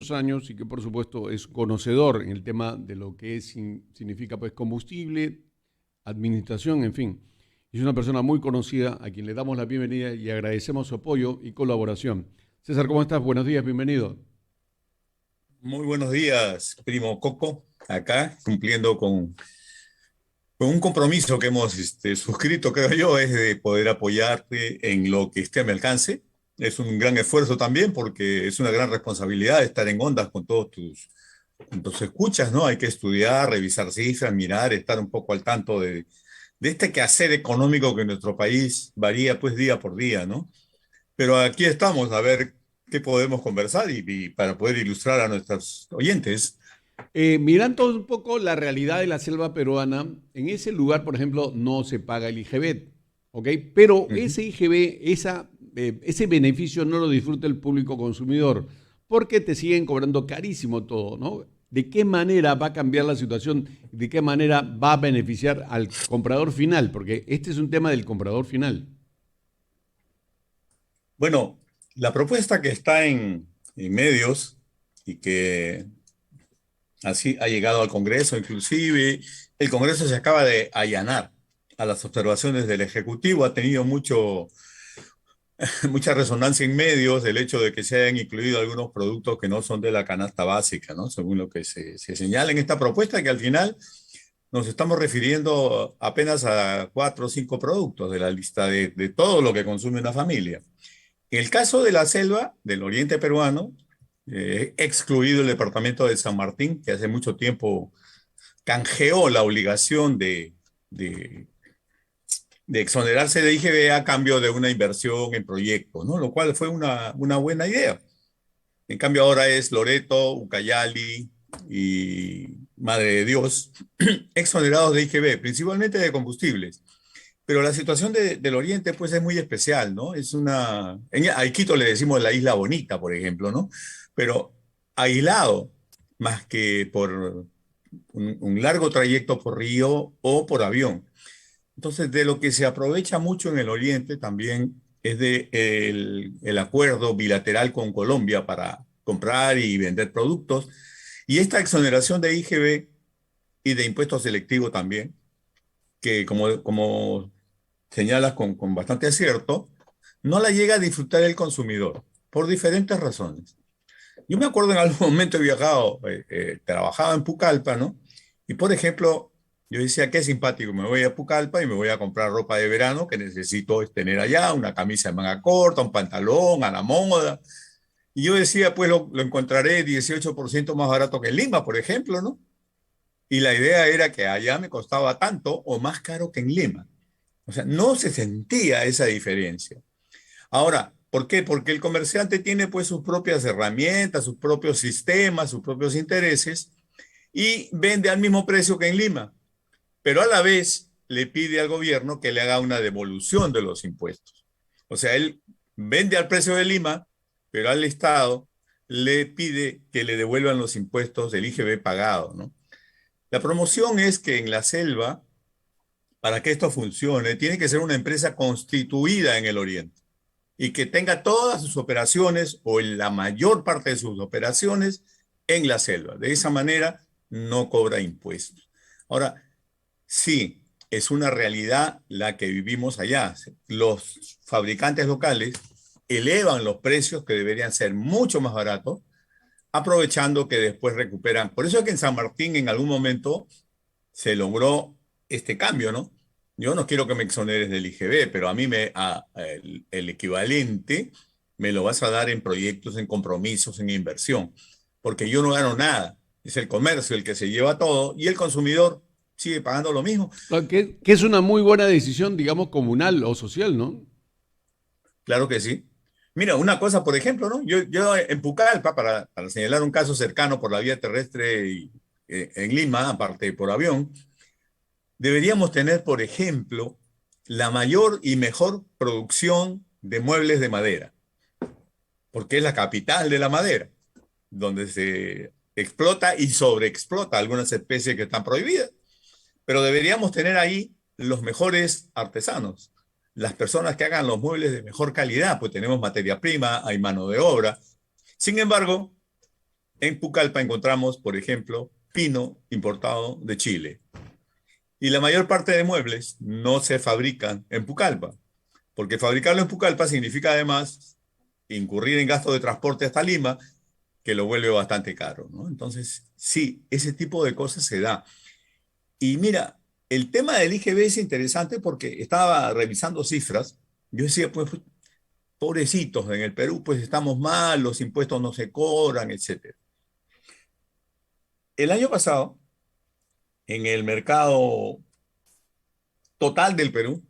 muchos años y que por supuesto es conocedor en el tema de lo que significa pues combustible, administración, en fin. Es una persona muy conocida a quien le damos la bienvenida y agradecemos su apoyo y colaboración. César, ¿cómo estás? Buenos días, bienvenido. Muy buenos días, primo Coco, acá cumpliendo con un compromiso que hemos suscrito, creo yo, es de poder apoyarte en lo que esté a mi alcance. Es un gran esfuerzo también porque es una gran responsabilidad estar en ondas con todos con tus escuchas, ¿no? Hay que estudiar, revisar cifras, mirar, estar un poco al tanto de este quehacer económico que en nuestro país varía pues día por día, ¿no? Pero aquí estamos a ver qué podemos conversar y para poder ilustrar a nuestros oyentes. Mirando un poco la realidad de la selva peruana, en ese lugar, por ejemplo, no se paga el IGB, ¿ok? Pero Ujú. ese IGB, ese beneficio no lo disfruta el público consumidor, porque te siguen cobrando carísimo todo, ¿no? ¿De qué manera va a cambiar la situación? ¿De qué manera va a beneficiar al comprador final? Porque este es un tema del comprador final. Bueno, la propuesta que está en medios y que así ha llegado al Congreso, inclusive el Congreso se acaba de allanar a las observaciones del Ejecutivo, ha tenido mucha resonancia en medios el hecho de que se hayan incluido algunos productos que no son de la canasta básica, ¿no? Según lo que se señala en esta propuesta, que al final nos estamos refiriendo apenas a 4 o 5 productos de la lista de todo lo que consume una familia. En el caso de la selva del oriente peruano, excluido el departamento de San Martín, que hace mucho tiempo canjeó la obligación de, de exonerarse de IGB a cambio de una inversión en proyectos, ¿no? Lo cual fue una buena idea. En cambio ahora es Loreto, Ucayali y Madre de Dios, exonerados de IGB, principalmente de combustibles. Pero la situación del Oriente, pues, es muy especial, ¿no? A Iquitos le decimos la isla bonita, por ejemplo, ¿no? Pero aislado, más que por un largo trayecto por río o por avión. Entonces, de lo que se aprovecha mucho en el Oriente también es el acuerdo bilateral con Colombia para comprar y vender productos. Y esta exoneración de IGB y de impuestos selectivos también, que como señalas con bastante acierto, no la llega a disfrutar el consumidor por diferentes razones. Yo me acuerdo en algún momento he viajado, trabajaba en Pucallpa, ¿no? Y por ejemplo, yo decía, qué simpático, me voy a Pucallpa y me voy a comprar ropa de verano que necesito tener allá, una camisa de manga corta, un pantalón a la moda. Y yo decía, pues lo encontraré 18% más barato que en Lima, por ejemplo, ¿no? Y la idea era que allá me costaba tanto o más caro que en Lima. O sea, no se sentía esa diferencia. Ahora, ¿por qué? Porque el comerciante tiene pues sus propias herramientas, sus propios sistemas, sus propios intereses y vende al mismo precio que en Lima, pero a la vez le pide al gobierno que le haga una devolución de los impuestos. O sea, él vende al precio de Lima, pero al Estado le pide que le devuelvan los impuestos del IGB pagado, ¿no? La promoción es que en la selva, para que esto funcione, tiene que ser una empresa constituida en el Oriente y que tenga todas sus operaciones o en la mayor parte de sus operaciones en la selva. De esa manera no cobra impuestos. Ahora, sí, es una realidad la que vivimos allá. Los fabricantes locales elevan los precios que deberían ser mucho más baratos, aprovechando que después recuperan. Por eso es que en San Martín en algún momento se logró este cambio, ¿no? Yo no quiero que me exoneres del IGB, pero a mí el equivalente me lo vas a dar en proyectos, en compromisos, en inversión, porque yo no gano nada. Es el comercio el que se lleva todo y el consumidor sigue pagando lo mismo. Que es una muy buena decisión, digamos, comunal o social, ¿no? Claro que sí. Mira, una cosa, por ejemplo, ¿no? Yo en Pucallpa, para señalar un caso cercano por la vía terrestre y, en Lima, aparte por avión, deberíamos tener, por ejemplo, la mayor y mejor producción de muebles de madera, porque es la capital de la madera, donde se explota y sobreexplota algunas especies que están prohibidas. Pero deberíamos tener ahí los mejores artesanos, las personas que hagan los muebles de mejor calidad, pues tenemos materia prima, hay mano de obra. Sin embargo, En Pucallpa encontramos, por ejemplo, pino importado de Chile. Y la mayor parte de muebles no se fabrican en Pucallpa, porque fabricarlo en Pucallpa significa además incurrir en gastos de transporte hasta Lima, que lo vuelve bastante caro, ¿no? Entonces, sí, ese tipo de cosas se da. Y mira, el tema del IGB es interesante porque estaba revisando cifras. Yo decía, pues, pobrecitos, en el Perú, pues estamos mal, los impuestos no se cobran, etcétera. El año pasado, en el mercado total del Perú,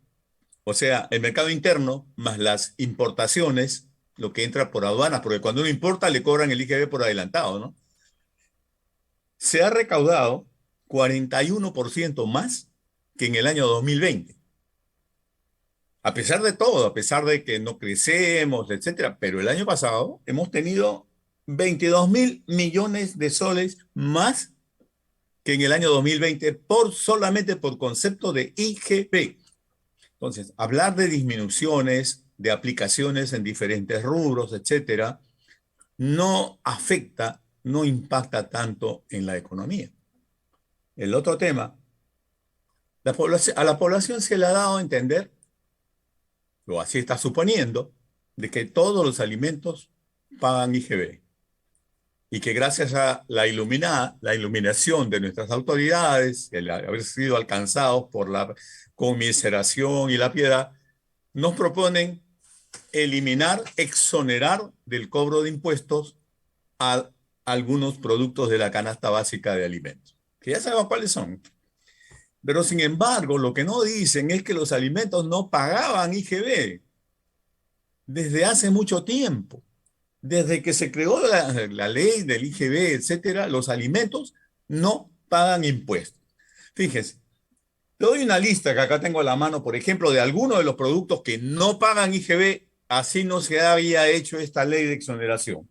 o sea, el mercado interno más las importaciones, lo que entra por aduanas, porque cuando uno importa le cobran el IGB por adelantado, ¿no? Se ha recaudado 41% más que en el año 2020. A pesar de todo, a pesar de que no crecemos, etcétera, pero el año pasado hemos tenido 22.000 millones de soles más que en el año 2020 solamente por concepto de IGB. Entonces, hablar de disminuciones, de aplicaciones en diferentes rubros, etcétera, no afecta, no impacta tanto en la economía. El otro tema, a la población se le ha dado a entender, o así está suponiendo, de que todos los alimentos pagan IGB y que gracias a la iluminación de nuestras autoridades, el haber sido alcanzados por la conmiseración y la piedad, nos proponen eliminar, exonerar del cobro de impuestos a algunos productos de la canasta básica de alimentos, que ya sabemos cuáles son. Pero sin embargo, lo que no dicen es que los alimentos no pagaban IGB desde hace mucho tiempo. Desde que se creó la ley del IGB, etcétera, los alimentos no pagan impuestos. Fíjese, te doy una lista que acá tengo a la mano, por ejemplo, de algunos de los productos que no pagan IGB, así no se había hecho esta ley de exoneración.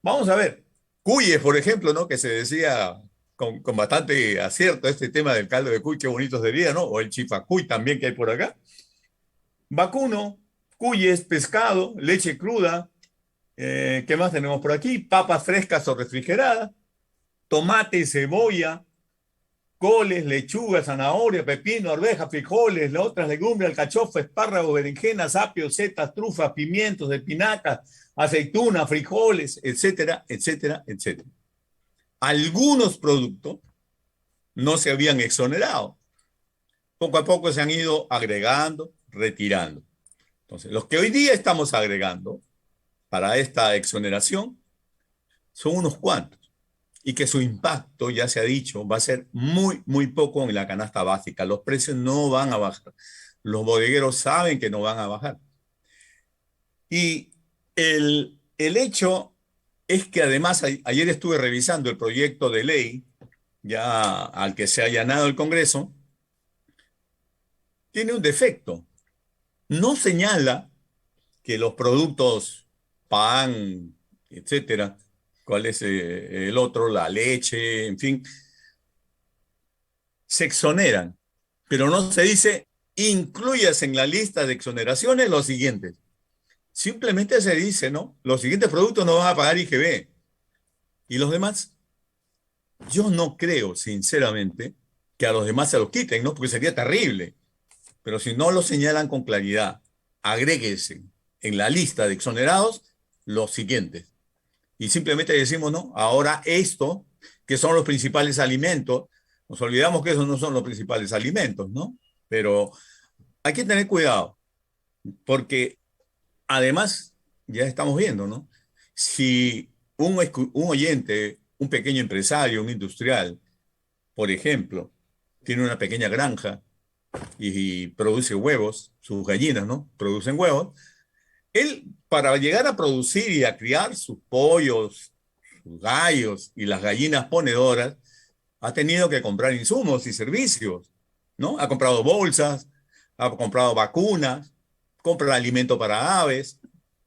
Vamos a ver, cuyes, por ejemplo, ¿no? Que se decía con bastante acierto este tema del caldo de cuy, qué bonito sería, ¿no? O el chifacuy también que hay por acá. Vacuno, cuyes, pescado, leche cruda, ¿qué más tenemos por aquí? Papas frescas o refrigeradas, tomate, cebolla, coles, lechuga, zanahoria, pepino, arveja, frijoles, las otras legumbres, alcachofa, espárragos, berenjenas, apios, setas, trufas, pimientos, espinacas, aceitunas, frijoles, etcétera, etcétera, etcétera. Algunos productos no se habían exonerado. Poco a poco se han ido agregando, retirando. Entonces, los que hoy día estamos agregando para esta exoneración son unos cuantos y que su impacto, ya se ha dicho, va a ser muy, muy poco en la canasta básica. Los precios no van a bajar. Los bodegueros saben que no van a bajar. Y el hecho es que además ayer estuve revisando el proyecto de ley ya al que se ha allanado el Congreso, tiene un defecto. No señala que los productos pan, etcétera, cuál es el otro, la leche, en fin, se exoneran, pero no se dice incluyas en la lista de exoneraciones los siguientes. Simplemente se dice, ¿no? Los siguientes productos no van a pagar IGB. ¿Y los demás? Yo no creo, sinceramente, que a los demás se los quiten, ¿no? Porque sería terrible. Pero si no lo señalan con claridad, agréguese en la lista de exonerados los siguientes. Y simplemente decimos, ¿no? Ahora esto, que son los principales alimentos, nos olvidamos que esos no son los principales alimentos, ¿no? Pero hay que tener cuidado, porque además, ya estamos viendo, ¿no? Si un oyente, un pequeño empresario, un industrial, por ejemplo, tiene una pequeña granja y produce huevos, sus gallinas, ¿no? Producen huevos. Él, para llegar a producir y a criar sus pollos, sus gallos y las gallinas ponedoras, ha tenido que comprar insumos y servicios, ¿no? Ha comprado bolsas, ha comprado vacunas, compra alimento para aves,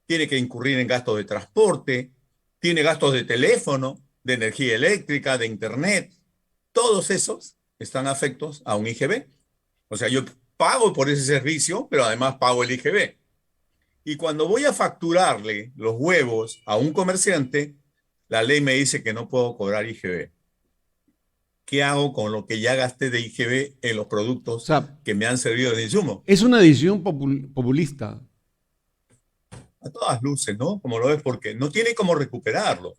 tiene que incurrir en gastos de transporte, tiene gastos de teléfono, de energía eléctrica, de internet. Todos esos están afectos a un IGB. O sea, yo pago por ese servicio, pero además pago el IGB. Y cuando voy a facturarle los huevos a un comerciante, la ley me dice que no puedo cobrar IGB. ¿Qué hago con lo que ya gasté de IGB en los O productos sea, que me han servido de insumo? es una decisión populista. A todas luces, ¿no? Como lo ves, porque no tiene cómo recuperarlo.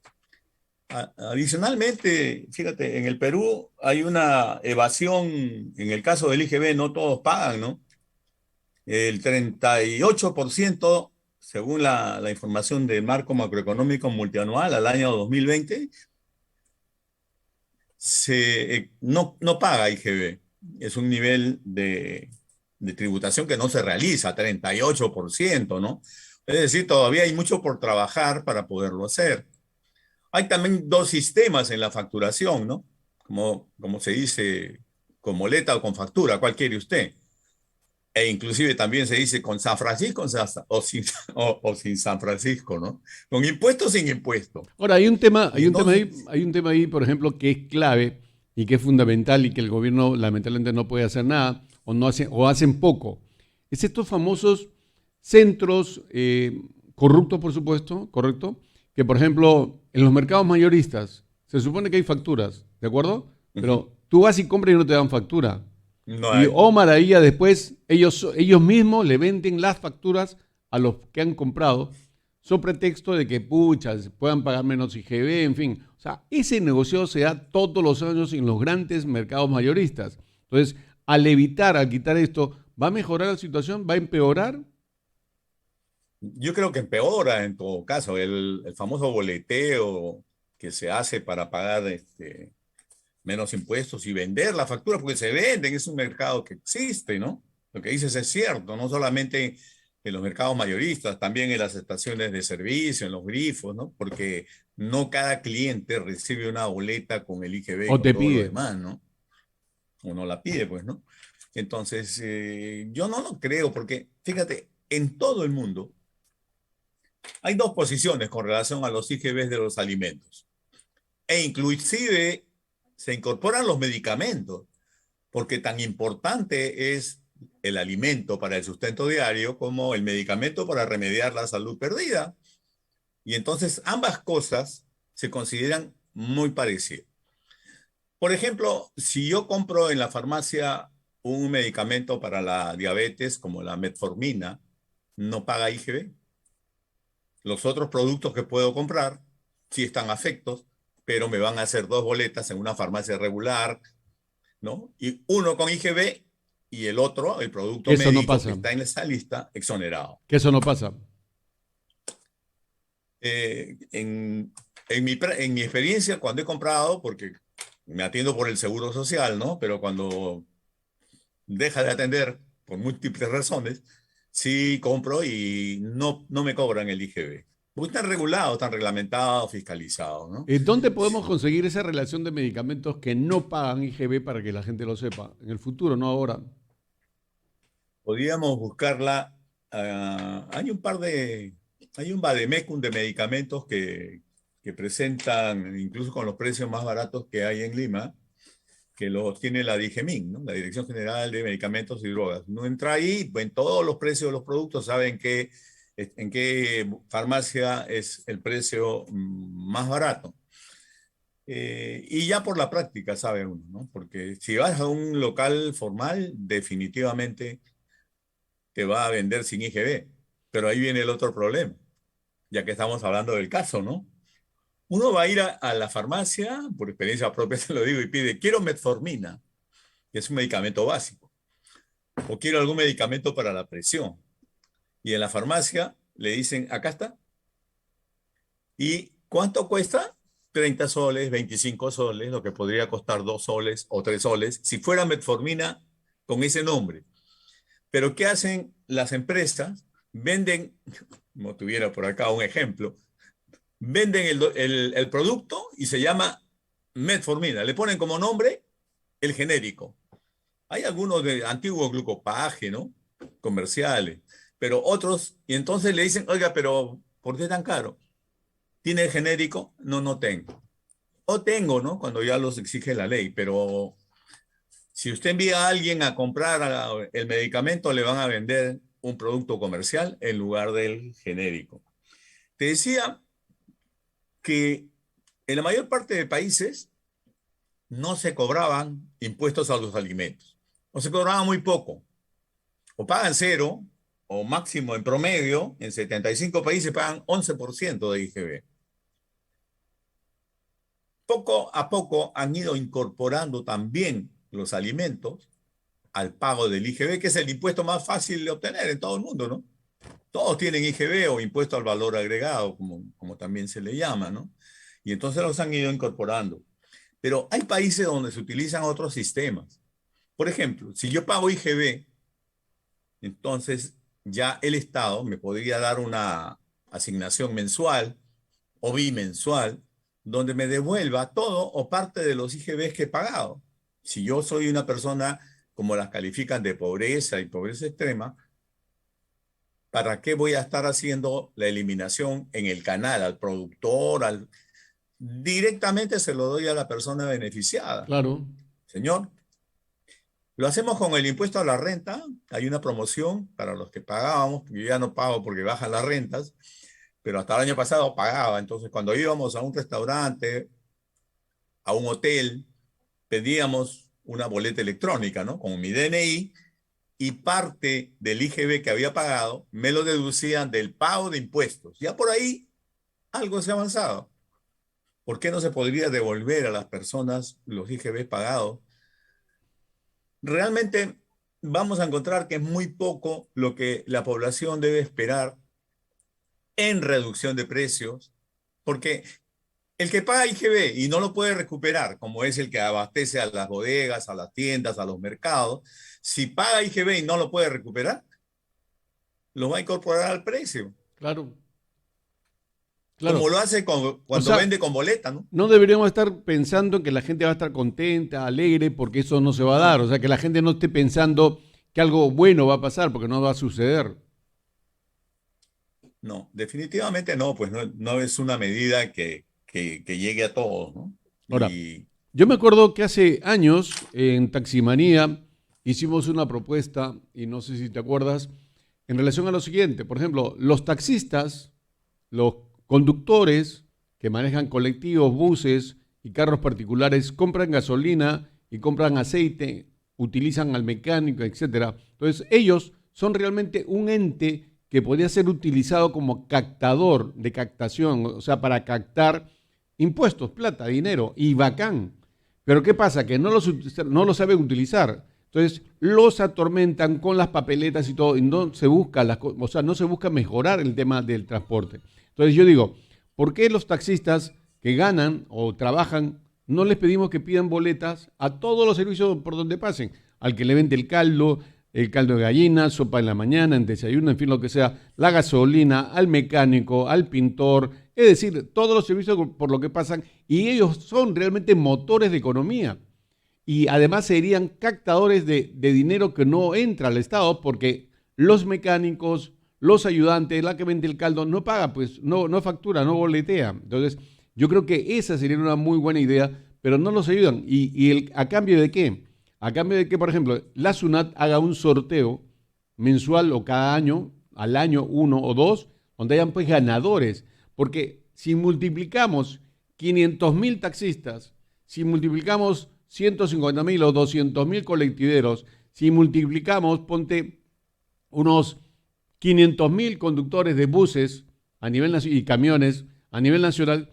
Adicionalmente, fíjate, en el Perú hay una evasión, en el caso del IGB no todos pagan, ¿no? El 38%, según la información del marco macroeconómico multianual al año 2020, no paga IGB. Es un nivel de tributación que no se realiza, 38%, ¿no? Es decir, todavía hay mucho por trabajar para poderlo hacer. Hay también dos sistemas en la facturación, ¿no? Como se dice, con boleta o con factura, ¿cuál quiere usted? E inclusive también se dice con San Francisco o sin San Francisco, ¿no? Con impuesto o sin impuesto. Ahora, hay un tema, Y entonces, hay un tema ahí, por ejemplo, que es clave y que es fundamental y que el gobierno lamentablemente no puede hacer nada o no hace, o hacen poco. Es estos famosos centros corruptos, por supuesto, correcto, que por ejemplo en los mercados mayoristas se supone que hay facturas, ¿de acuerdo? uh-huh, Pero tú vas y compras y no te dan factura. no Y hay. oh maravilla, después ellos mismos le venden las facturas a los que han comprado, sobre pretexto de que, pucha, puedan pagar menos IGB, en fin. O sea, ese negocio se da todos los años en los grandes mercados mayoristas. Entonces, al quitar esto, ¿va a mejorar la situación? ¿Va a empeorar? Yo creo que empeora en todo caso el famoso boleteo que se hace para pagar menos impuestos y vender la factura, porque se venden, es un mercado que existe, ¿no? Lo que dices es cierto, no solamente en los mercados mayoristas, también en las estaciones de servicio, en los grifos, ¿no? Porque no cada cliente recibe una boleta con el IGB y ¿O con te todo lo pide? demás, ¿no? O no la pide, pues, ¿no? Entonces, yo no lo creo, porque fíjate, en todo el mundo hay dos posiciones con relación a los IGBs de los alimentos. E inclusive se incorporan los medicamentos, porque tan importante es el alimento para el sustento diario como el medicamento para remediar la salud perdida. Y entonces ambas cosas se consideran muy parecidas. Por ejemplo, si yo compro en la farmacia un medicamento para la diabetes como la metformina, no paga IGB. Los otros productos que puedo comprar sí están afectos, pero me van a hacer dos boletas en una farmacia regular, ¿no? Y uno con IGB y el otro, el Que producto eso no médico que pasa. está en esa lista, exonerado. Que eso no pasa. En mi experiencia, cuando he comprado, porque me atiendo por el seguro social, ¿no? Pero cuando deja de atender por múltiples razones, sí compro y no me cobran el IGB. Porque están regulados, están reglamentados, fiscalizados, ¿no? ¿Dónde podemos conseguir esa relación de medicamentos que no pagan IGB para que la gente lo sepa? En el futuro, no ahora. Podríamos buscarla. Hay un vademecum de medicamentos que presentan, incluso con los precios más baratos que hay en Lima, que los tiene la DIGEMIN, ¿no? La Dirección General de Medicamentos y Drogas. Uno entra ahí, ven todos los precios de los productos, saben en qué farmacia es el precio más barato. Y ya por la práctica sabe uno, ¿no? Porque si vas a un local formal, definitivamente te va a vender sin IGB. Pero ahí viene el otro problema, ya que estamos hablando del caso, ¿no? Uno va a ir a la farmacia, por experiencia propia se lo digo, y pide, quiero metformina, que es un medicamento básico, o quiero algún medicamento para la presión. Y en la farmacia le dicen, acá está. ¿Y cuánto cuesta? 30 soles, 25 soles, lo que podría costar 2 soles o 3 soles, si fuera metformina con ese nombre. Pero ¿qué hacen las empresas? Venden, como tuviera por acá un ejemplo, venden el producto y se llama metformina. Le ponen como nombre el genérico. Hay algunos de antiguo glucopaje, ¿no? Comerciales, pero otros, y entonces le dicen, oiga, pero ¿por qué tan caro? ¿Tiene el genérico? No, no tengo. O tengo, ¿no? Cuando ya los exige la ley, pero si usted envía a alguien a comprar el medicamento, le van a vender un producto comercial en lugar del genérico. Te decía que en la mayor parte de países no se cobraban impuestos a los alimentos, o se cobraba muy poco, o pagan cero, o máximo en promedio, en 75 países pagan 11% de IGB. Poco a poco han ido incorporando también los alimentos al pago del IGB, que es el impuesto más fácil de obtener en todo el mundo, ¿no? Todos tienen IGB o impuesto al valor agregado, como también se le llama, ¿no? Y entonces los han ido incorporando. Pero hay países donde se utilizan otros sistemas. Por ejemplo, si yo pago IGB, entonces ya el Estado me podría dar una asignación mensual o bimensual donde me devuelva todo o parte de los IGBs que he pagado. Si yo soy una persona, como las califican, de pobreza y pobreza extrema, ¿para qué voy a estar haciendo la eliminación en el canal, al productor, directamente se lo doy a la persona beneficiada? Claro. Señor, lo hacemos con el impuesto a la renta. Hay una promoción para los que pagábamos, yo ya no pago porque bajan las rentas, pero hasta el año pasado pagaba. Entonces, cuando íbamos a un restaurante, a un hotel, pedíamos una boleta electrónica, ¿no? Con mi DNI, y parte del IGB que había pagado me lo deducían del pago de impuestos. Ya por ahí algo se ha avanzado. ¿Por qué no se podría devolver a las personas los IGB pagados? Realmente vamos a encontrar que es muy poco lo que la población debe esperar en reducción de precios, porque el que paga IGB y no lo puede recuperar, como es el que abastece a las bodegas, a las tiendas, a los mercados, si paga IGB y no lo puede recuperar, lo va a incorporar al precio, Claro, como claro. lo hace O cuando sea, vende con boleta, ¿no? no deberíamos estar pensando que la gente va a estar contenta, alegre, porque eso no se va a dar. No, O sea, que la gente no esté pensando que algo bueno va a pasar, porque no va a suceder. no, definitivamente no, pues no, no es una medida que llegue a todos, ¿no? Ahora, Y yo me acuerdo que hace años en Taximanía hicimos una propuesta, y no sé si te acuerdas, en relación a lo siguiente. Por ejemplo, los taxistas, los conductores que manejan colectivos, buses y carros particulares compran gasolina y compran aceite, utilizan al mecánico, etcétera. Entonces, ellos son realmente un ente que podría ser utilizado como captador de captación, o sea, para captar impuestos, plata, dinero, y bacán. Pero ¿qué pasa? Que no lo saben utilizar. Entonces los atormentan con las papeletas y todo, y no se busca o sea, no se busca mejorar el tema del transporte. Entonces yo digo, ¿por qué los taxistas que ganan o trabajan no les pedimos que pidan boletas a todos los servicios por donde pasen? Al que le vende el caldo de gallina, sopa en la mañana, en desayuno, en fin, lo que sea, la gasolina, al mecánico, al pintor, es decir, todos los servicios por lo que pasan, y ellos son realmente motores de economía. Y además serían captadores de dinero que no entra al Estado porque los mecánicos, los ayudantes, la que vende el caldo, no paga, pues no factura, no boletea. Entonces, yo creo que esa sería una muy buena idea, pero no los ayudan. ¿A cambio de qué? A cambio de que, por ejemplo, la SUNAT haga un sorteo mensual o cada año, al año uno o dos, donde hayan pues ganadores. Porque si multiplicamos 500.000 taxistas, si multiplicamos 150.000 o 200.000 colectiveros, si multiplicamos, ponte unos 500.000 conductores de buses a nivel y camiones a nivel nacional,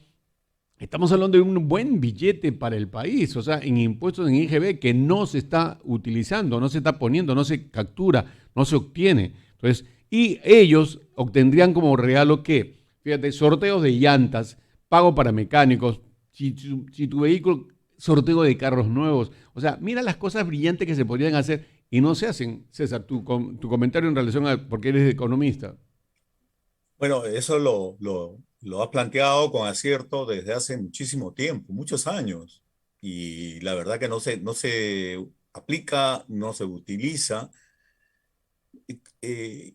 estamos hablando de un buen billete para el país, o sea, en impuestos en IGB que no se está utilizando, no se está poniendo, no se captura, no se obtiene. Entonces, y ellos obtendrían como regalo que, fíjate, sorteos de llantas, pago para mecánicos, si tu vehículo, sorteo de carros nuevos. O sea, mira las cosas brillantes que se podrían hacer y no se hacen. César, tu comentario en relación a, porque eres economista. bueno, eso lo has planteado con acierto desde hace muchísimo tiempo, muchos años. Y la verdad que no se aplica, no se utiliza. Eh,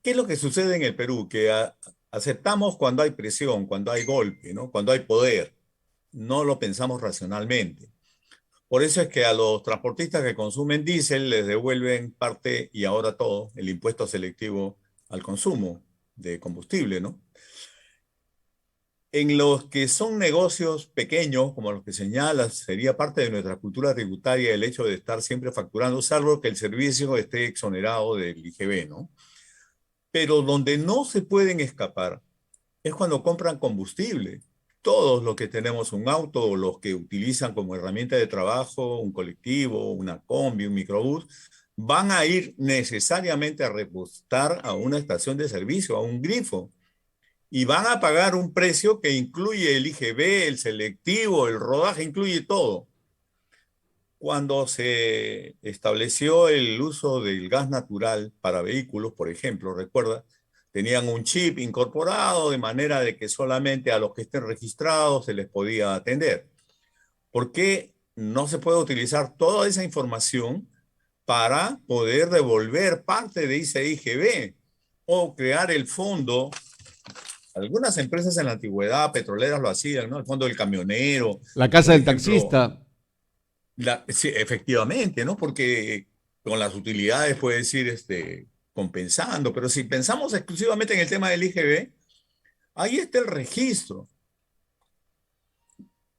¿Qué es lo que sucede en el Perú? Que aceptamos cuando hay presión, cuando hay golpe, ¿no? Cuando hay poder. No lo pensamos racionalmente. Por eso es que a los transportistas que consumen diésel les devuelven parte y ahora todo el impuesto selectivo al consumo de combustible, ¿no? En los que son negocios pequeños, como los que señalas, sería parte de nuestra cultura tributaria el hecho de estar siempre facturando, salvo que el servicio esté exonerado del IGB, ¿no? Pero donde no se pueden escapar es cuando compran combustible. Todos los que tenemos un auto o los que utilizan como herramienta de trabajo un colectivo, una combi, un microbús, van a ir necesariamente a repostar a una estación de servicio, a un grifo, y van a pagar un precio que incluye el IGB, el selectivo, el rodaje, incluye todo. Cuando se estableció el uso del gas natural para vehículos, por ejemplo, recuerda, tenían un chip incorporado de manera de que solamente a los que estén registrados se les podía atender. ¿Por qué no se puede utilizar toda esa información para poder devolver parte de ese IGB o crear el fondo? Algunas empresas en la antigüedad petroleras lo hacían, ¿no? El fondo del camionero, La casa por del ejemplo. taxista. Sí, efectivamente, ¿no? Porque con las utilidades puedes ir compensando, pero si pensamos exclusivamente en el tema del IGB, ahí está el registro.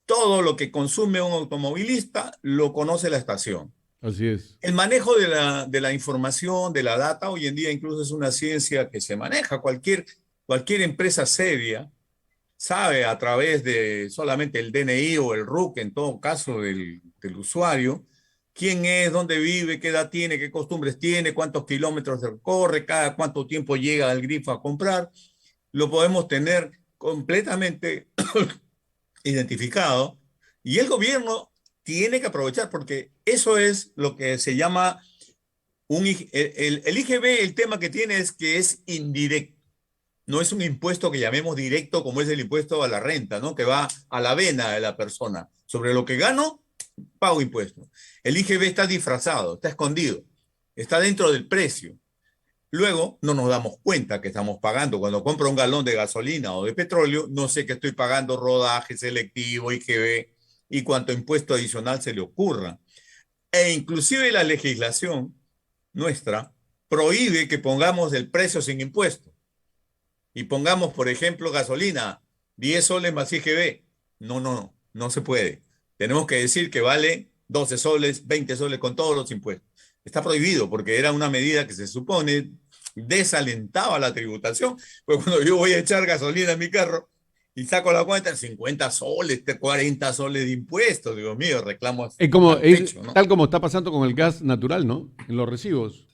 Todo lo que consume un automovilista lo conoce la estación. Así es. El manejo de la información, de la data, hoy en día incluso es una ciencia que se maneja. Cualquier empresa seria sabe a través de solamente el DNI o el RUC, en todo caso del usuario, quién es, dónde vive, qué edad tiene, qué costumbres tiene, cuántos kilómetros recorre, cada cuánto tiempo llega al grifo a comprar. Lo podemos tener completamente identificado y el gobierno tiene que aprovechar porque eso es lo que se llama el IGB, el tema que tiene es que es indirecto. No es un impuesto que llamemos directo como es el impuesto a la renta, ¿no? Que va a la vena de la persona. Sobre lo que gano, pago impuesto. El IGB está disfrazado, está escondido, está dentro del precio. Luego no nos damos cuenta que estamos pagando. Cuando compro un galón de gasolina o de petróleo, no sé que estoy pagando rodaje selectivo, IGB y cuánto impuesto adicional se le ocurra. E inclusive la legislación nuestra prohíbe que pongamos el precio sin impuesto y pongamos, por ejemplo, gasolina, 10 soles más IGB. No se puede. Tenemos que decir que vale 12 soles, 20 soles con todos los impuestos. Está prohibido porque era una medida que se supone desalentaba la tributación. Pues cuando yo voy a echar gasolina en mi carro y saco la cuenta, 50 soles, 40 soles de impuestos, digo mío, reclamo al Es techo, ¿no? tal como está pasando con el gas natural, ¿no? En los recibos.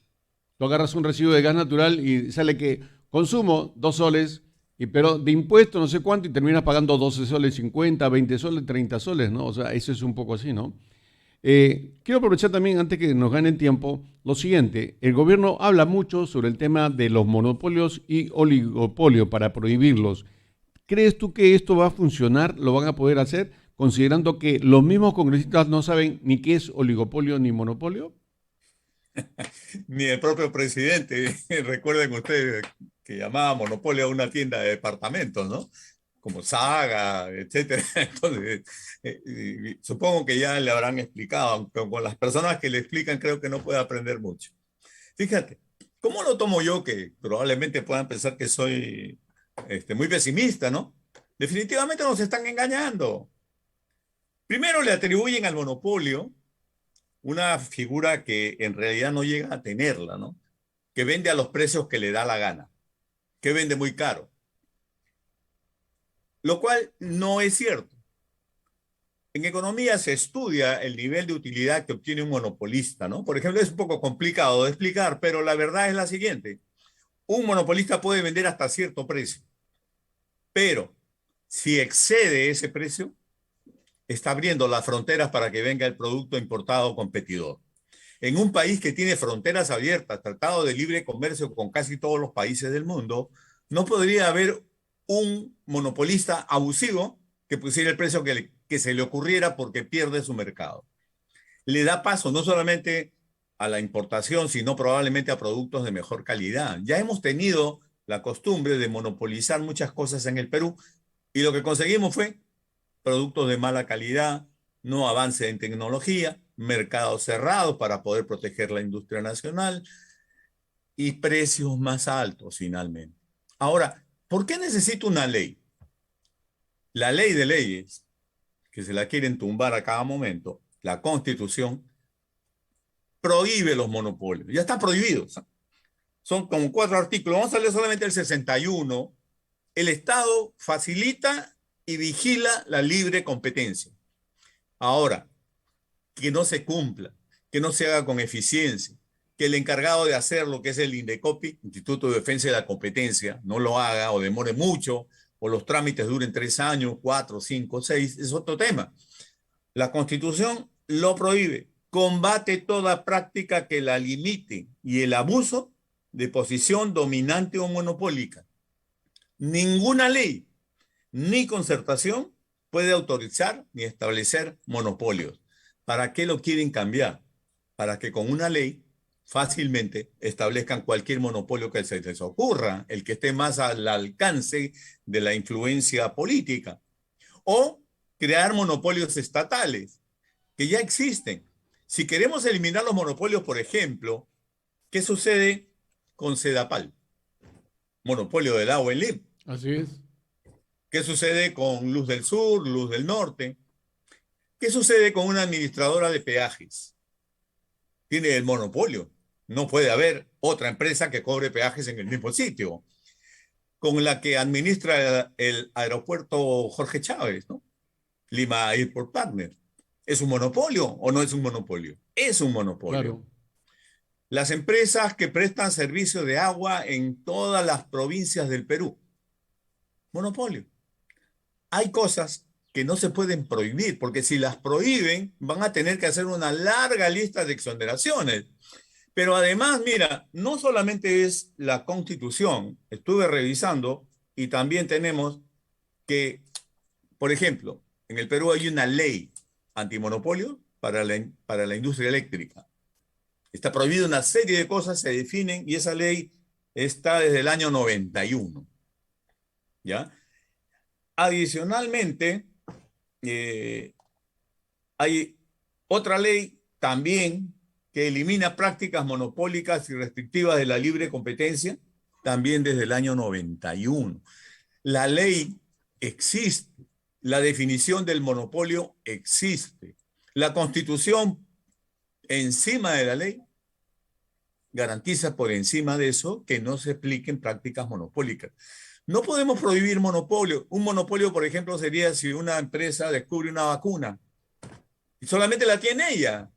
Tú agarras un recibo de gas natural y sale que consumo 2 soles, pero de impuesto no sé cuánto y terminas pagando 12 soles 50, 20 soles, 30 soles, ¿no? O sea, eso es un poco así, ¿no? Quiero aprovechar también, antes que nos gane tiempo, lo siguiente. El gobierno habla mucho sobre el tema de los monopolios y oligopolios para prohibirlos. ¿Crees tú que esto va a funcionar? ¿Lo van a poder hacer? Considerando que los mismos congresistas no saben ni qué es oligopolio ni monopolio. Ni el propio presidente. Recuerden ustedes que llamaba monopolio a una tienda de departamentos, ¿no? Como Saga, etcétera. Entonces, supongo que ya le habrán explicado, aunque con las personas que le explican creo que no puede aprender mucho. Fíjate, ¿cómo lo tomo yo? Que probablemente puedan pensar que soy muy pesimista, ¿no? Definitivamente nos están engañando. Primero le atribuyen al monopolio una figura que en realidad no llega a tenerla, ¿no? Que vende a los precios que le da la gana, que vende muy caro, lo cual no es cierto. En economía se estudia el nivel de utilidad que obtiene un monopolista, ¿no? Por ejemplo, es un poco complicado de explicar, pero la verdad es la siguiente. Un monopolista puede vender hasta cierto precio, pero si excede ese precio, está abriendo las fronteras para que venga el producto importado competidor. En un país que tiene fronteras abiertas, tratado de libre comercio con casi todos los países del mundo, no podría haber un monopolista abusivo que pusiera el precio que se le ocurriera porque pierde su mercado. Le da paso no solamente a la importación, sino probablemente a productos de mejor calidad. Ya hemos tenido la costumbre de monopolizar muchas cosas en el Perú y lo que conseguimos fue productos de mala calidad, no avance en tecnología, mercados cerrados para poder proteger la industria nacional y precios más altos finalmente. Ahora, ¿por qué necesito una ley? La ley de leyes, que se la quieren tumbar a cada momento, la Constitución, prohíbe los monopolios. Ya están prohibidos. Son como 4 artículos. Vamos a leer solamente el 61. El Estado facilita y vigila la libre competencia. Ahora, que no se cumpla, que no se haga con eficiencia, que el encargado de hacerlo, que es el INDECOPI, Instituto de Defensa de la Competencia, no lo haga o demore mucho, o los trámites duren 3 años, 4, 5, 6, es otro tema. La Constitución lo prohíbe, combate toda práctica que la limite y el abuso de posición dominante o monopólica. Ninguna ley ni concertación puede autorizar ni establecer monopolios. ¿Para qué lo quieren cambiar? Para que con una ley fácilmente establezcan cualquier monopolio que se les ocurra, el que esté más al alcance de la influencia política. O crear monopolios estatales, que ya existen. Si queremos eliminar los monopolios, por ejemplo, ¿qué sucede con Sedapal? Monopolio del agua en Lima. Así es. ¿Qué sucede con Luz del Sur, Luz del Norte? ¿Qué sucede con una administradora de peajes? Tiene el monopolio. No puede haber otra empresa que cobre peajes en el mismo sitio. Con la que administra el aeropuerto Jorge Chávez, ¿no? Lima Airport Partners. ¿Es un monopolio o no es un monopolio? Es un monopolio. Claro. Las empresas que prestan servicio de agua en todas las provincias del Perú. Monopolio. Hay cosas que no se pueden prohibir, porque si las prohíben, van a tener que hacer una larga lista de exoneraciones. Pero además, mira, no solamente es la Constitución, estuve revisando y también tenemos que, por ejemplo, en el Perú hay una ley antimonopolio para la industria eléctrica. Está prohibido una serie de cosas, se definen, y esa ley está desde el año 91. ¿Ya? Adicionalmente, hay otra ley también que elimina prácticas monopólicas y restrictivas de la libre competencia, también desde el año 91. La ley existe, la definición del monopolio existe. La Constitución, encima de la ley, garantiza por encima de eso que no se apliquen prácticas monopólicas. No podemos prohibir monopolio. Un monopolio, por ejemplo, sería si una empresa descubre una vacuna y solamente la tiene ella.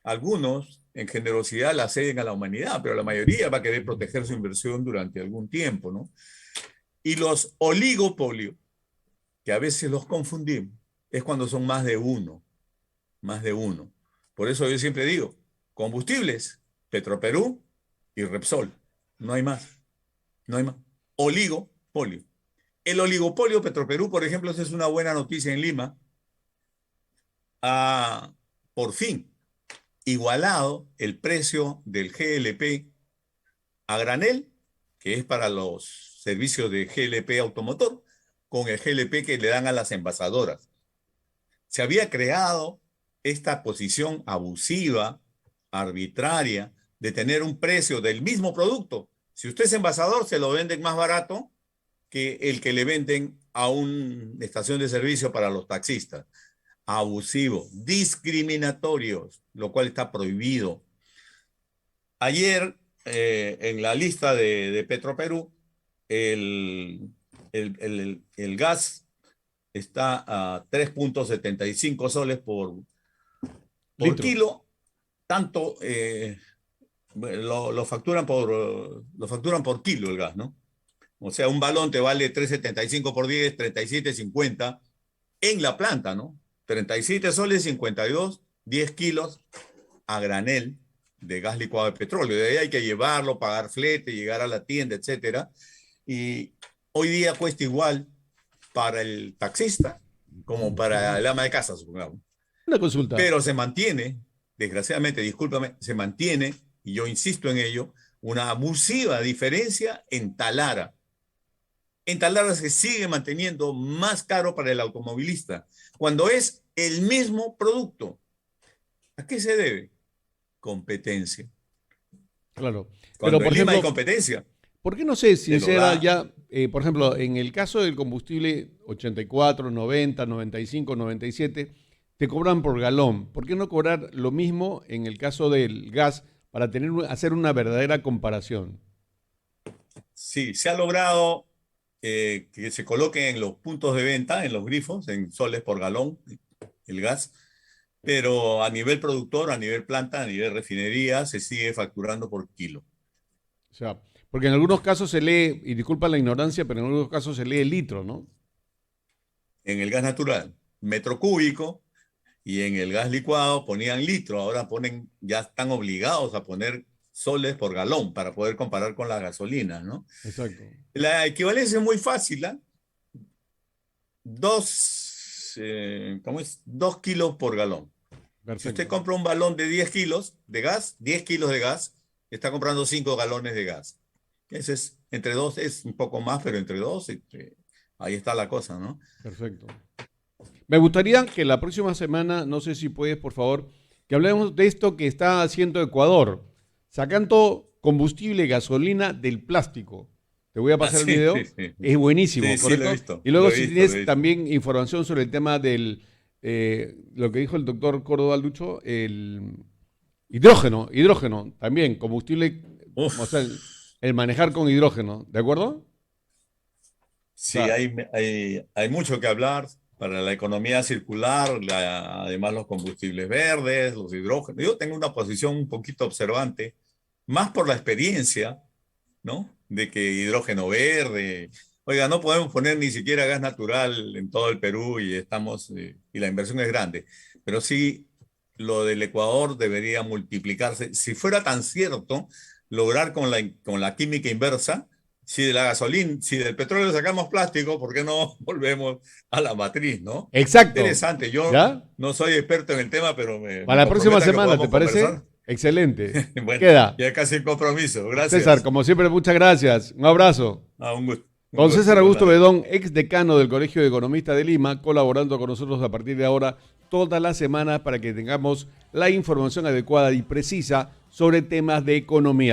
Algunos, en generosidad, la ceden a la humanidad, pero la mayoría va a querer proteger su inversión durante algún tiempo, ¿no? Y los oligopolios, que a veces los confundimos, es cuando son más de uno, más de uno. Por eso yo siempre digo, combustibles, Petroperú y Repsol. No hay más, no hay más. Oligopolio. El oligopolio Petroperú, por ejemplo, esa es una buena noticia en Lima, ha por fin igualado el precio del GLP a granel, que es para los servicios de GLP automotor, con el GLP que le dan a las envasadoras. Se había creado esta posición abusiva, arbitraria, de tener un precio del mismo producto. Si usted es envasador, se lo venden más barato que el que le venden a una estación de servicio para los taxistas. Abusivo, discriminatorios, lo cual está prohibido. Ayer, en la lista de Petroperú, el gas está a 3.75 soles por Litro. kilo, tanto lo facturan por kilo el gas, ¿no? O sea, un balón te vale 3.75 por 10, 37.50 en la planta, ¿no? 37 soles 52, 10 kilos a granel de gas licuado de petróleo. De ahí hay que llevarlo, pagar flete, llegar a la tienda, etcétera. Y hoy día cuesta igual para el taxista como para el ama de casa, supongamos. Una consulta. Pero se mantiene, desgraciadamente, discúlpame, se mantiene, y yo insisto en ello, una abusiva diferencia en Talara. En Talara se sigue manteniendo más caro para el automovilista, cuando es el mismo producto. ¿A qué se debe? Competencia. Claro. Pero, Cuando por en Lima hay ejemplo, competencia, ¿por qué no se te lo sincera da. ya por ejemplo, en el caso del combustible 84, 90, 95, 97, te cobran por galón. ¿Por qué no cobrar lo mismo en el caso del gas para hacer una verdadera comparación? Sí, se ha logrado que se coloque en los puntos de venta, en los grifos, en soles por galón, el gas, pero a nivel productor, a nivel planta, a nivel refinería, se sigue facturando por kilo. O sea, porque en algunos casos se lee, y disculpa la ignorancia, pero en algunos casos se lee el litro, ¿no? En el gas natural, metro cúbico, y en el gas licuado ponían litro, ahora ponen, ya están obligados a poner soles por galón para poder comparar con la gasolina, ¿no? Exacto. La equivalencia es muy fácil, ¿ah? ¿Cómo es? 2 kilos por galón. Si usted Perfecto. compra un balón de 10 kilos de gas, 10 kilos de gas, está comprando 5 galones de gas. Ese es, entre dos es un poco más, pero entre dos, ahí está la cosa, ¿no? Perfecto. Me gustaría que la próxima semana, no sé si puedes, por favor, que hablemos de esto que está haciendo Ecuador, sacando combustible, gasolina del plástico. Te voy a Ah, pasar el sí, video. sí, sí. Es buenísimo, Sí, sí, lo he ¿correcto? visto, Y lo luego he si visto, lo he tienes visto. también información sobre el tema del, lo que dijo el doctor Córdoba Lucho, el hidrógeno, también, combustible, o sea, Uf. el manejar con hidrógeno, ¿de acuerdo? O Sí, sea, hay mucho que hablar para la economía circular, además los combustibles verdes, los hidrógenos. Yo tengo una posición un poquito observante, más por la experiencia, ¿no? De que hidrógeno verde. Oiga, no podemos poner ni siquiera gas natural en todo el Perú y la inversión es grande. Pero sí, lo del Ecuador debería multiplicarse. Si fuera tan cierto, lograr con la química inversa, si de la gasolina, si del petróleo sacamos plástico, ¿por qué no volvemos a la matriz, ¿no? exacto, Interesante. Yo ¿ya? no soy experto en el tema, pero me Para la próxima comprometo a que semana, ¿te podamos parece? conversar. Excelente. Bueno, Queda. ya casi el compromiso. César, Gracias. como siempre, muchas gracias. Un abrazo. Un gusto. Un Con gusto, César Augusto igualmente. Bedón, ex decano del Colegio de Economistas de Lima, colaborando con nosotros a partir de ahora todas las semanas para que tengamos la información adecuada y precisa sobre temas de economía.